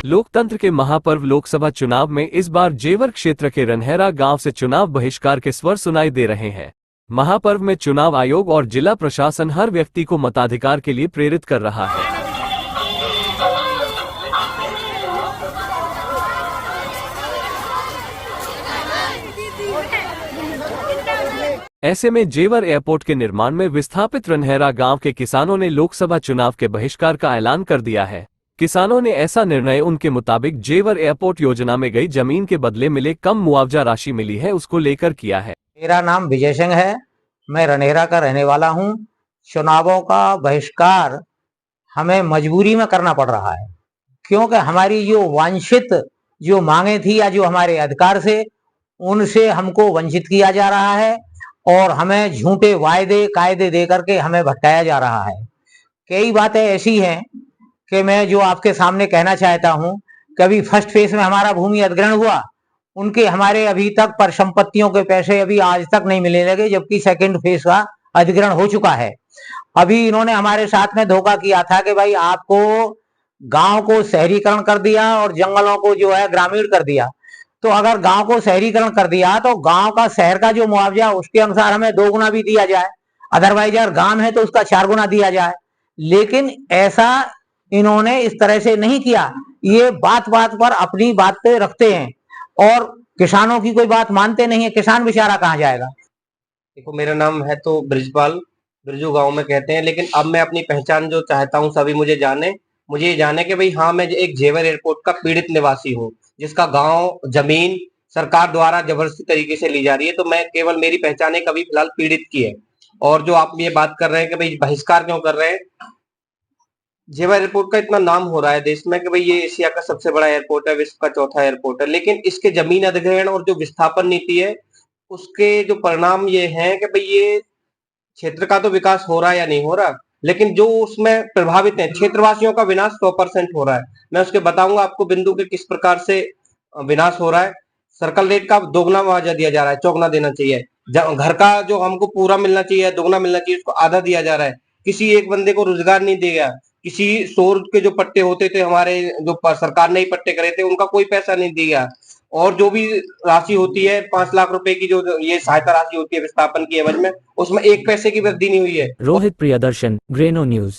लोकतंत्र के महापर्व लोकसभा चुनाव में इस बार जेवर क्षेत्र के रनहेरा गांव से चुनाव बहिष्कार के स्वर सुनाई दे रहे हैं। महापर्व में चुनाव आयोग और जिला प्रशासन हर व्यक्ति को मताधिकार के लिए प्रेरित कर रहा है। ऐसे में जेवर एयरपोर्ट के निर्माण में विस्थापित रनहेरा गांव के किसानों ने लोकसभा चुनाव के बहिष्कार का ऐलान कर दिया है। किसानों ने ऐसा निर्णय उनके मुताबिक जेवर एयरपोर्ट योजना में गई जमीन के बदले मिले कम मुआवजा राशि मिली है उसको लेकर किया है। मेरा नाम विजय सिंह है, मैं रनहेरा का रहने वाला हूं। चुनावों का बहिष्कार हमें मजबूरी में करना पड़ रहा है, क्योंकि हमारी जो वांछित जो मांगे थी या जो हमारे अधिकार से उनसे हमको वंचित किया जा रहा है और हमें झूठे वायदे कायदे दे करके हमें भटकाया जा रहा है। कई बातें ऐसी हैं कि मैं जो आपके सामने कहना चाहता हूं, कभी फर्स्ट फेज में हमारा भूमि अधिग्रहण हुआ, उनके हमारे अभी तक परिसंपत्तियों के पैसे अभी आज तक नहीं मिलने लगे, जबकि सेकंड फेज का अधिग्रहण हो चुका है। अभी इन्होंने हमारे साथ में धोखा किया था कि भाई आपको गांव को शहरीकरण कर दिया और जंगलों को जो है ग्रामीण कर दिया। तो अगर गांव को शहरीकरण कर दिया तो गांव का शहर का जो मुआवजा उसके अनुसार हमें 2 गुना भी दिया जाए, अदरवाइज अगर गांव है तो उसका 4 गुना दिया जाए। लेकिन ऐसा इन्होंने इस तरह से नहीं किया। ये बात बात पर अपनी बात पे रखते हैं और किसानों की कोई बात मानते नहीं है। किसान बेचारा कहाँ जाएगा। देखो, मेरा नाम है तो ब्रिजपाल, बिरजू गांव में कहते हैं, लेकिन अब मैं अपनी पहचान जो चाहता हूं सभी मुझे ये जाने कि भाई हाँ, मैं एक जेवर एयरपोर्ट का पीड़ित निवासी हूँ, जिसका गांव जमीन सरकार द्वारा जबरदस्ती तरीके से ली जा रही है। तो मैं केवल मेरी पहचान एक अभी फिलहाल पीड़ित की है। और जो आप ये बात कर रहे हैं कि भाई बहिष्कार क्यों कर रहे हैं, जेवर एयरपोर्ट का इतना नाम हो रहा है देश में कि भाई ये एशिया का सबसे बड़ा एयरपोर्ट है, विश्व का चौथा एयरपोर्ट है, लेकिन इसके जमीन अधिग्रहण और जो विस्थापन नीति है उसके जो परिणाम ये हैं कि भाई ये क्षेत्र का तो विकास हो रहा है या नहीं हो रहा, लेकिन जो उसमें प्रभावित है क्षेत्रवासियों का विनाश 100% हो रहा है। मैं उसके बताऊंगा आपको बिंदु के किस प्रकार से विनाश हो रहा है। सर्कल रेट का 2 गुना मुआवजा दिया जा रहा है, 4 गुना देना चाहिए। घर का जो हमको पूरा मिलना चाहिए 2 गुना मिलना चाहिए, उसको आधा दिया जा रहा है। किसी एक बंदे को रोजगार नहीं दिया। किसी सौर के जो पट्टे होते थे हमारे, जो सरकार ने ही पट्टे करे थे, उनका कोई पैसा नहीं दिया। और जो भी राशि होती है 5 लाख रुपए की जो ये सहायता राशि होती है विस्थापन की एवज में, उसमें 1 पैसे की वृद्धि नहीं हुई है। रोहित प्रियदर्शन, ग्रेनो न्यूज।